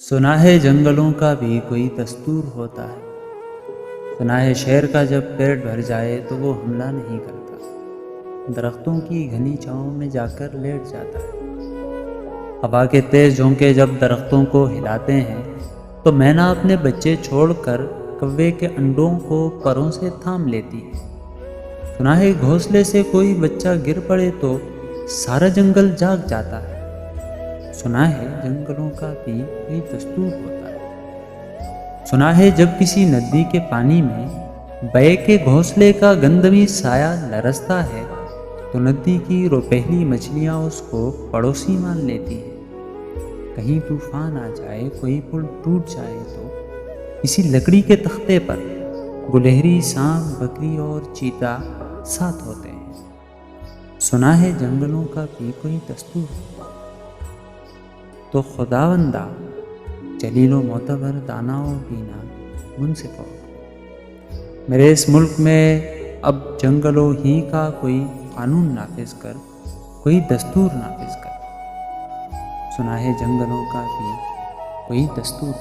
सुना है जंगलों का भी कोई दस्तूर होता है। सुना है शेर का जब पेट भर जाए तो वो हमला नहीं करता, दरख्तों की घनी छांव में जाकर लेट जाता है। हवा के तेज झोंके जब दरख्तों को हिलाते हैं तो मैना अपने बच्चे छोड़कर कौवे के अंडों को परों से थाम लेती है। सुना है घोंसले से कोई बच्चा गिर पड़े तो सारा जंगल जाग जाता है। सुना है जंगलों का भी कोई दस्तूर होता है। सुना है जब किसी नदी के पानी में बय के घोंसले का गंधवी साया लरसता है तो नदी की रोपहली मछलियां उसको पड़ोसी मान लेती है। कहीं तूफान आ जाए, कोई पुल टूट जाए तो किसी लकड़ी के तख्ते पर गुलहरी, सांप, बकरी और चीता साथ होते हैं। सुना है जंगलों का भी कोई दस्तूर होता है। तो खुदावंदा जलीलो मोतबर दानाओ बीना मुनसिफो, मेरे इस मुल्क में अब जंगलों ही का कोई कानून नाफिज कर, कोई दस्तूर नाफिज कर। सुना है जंगलों का भी कोई दस्तूर।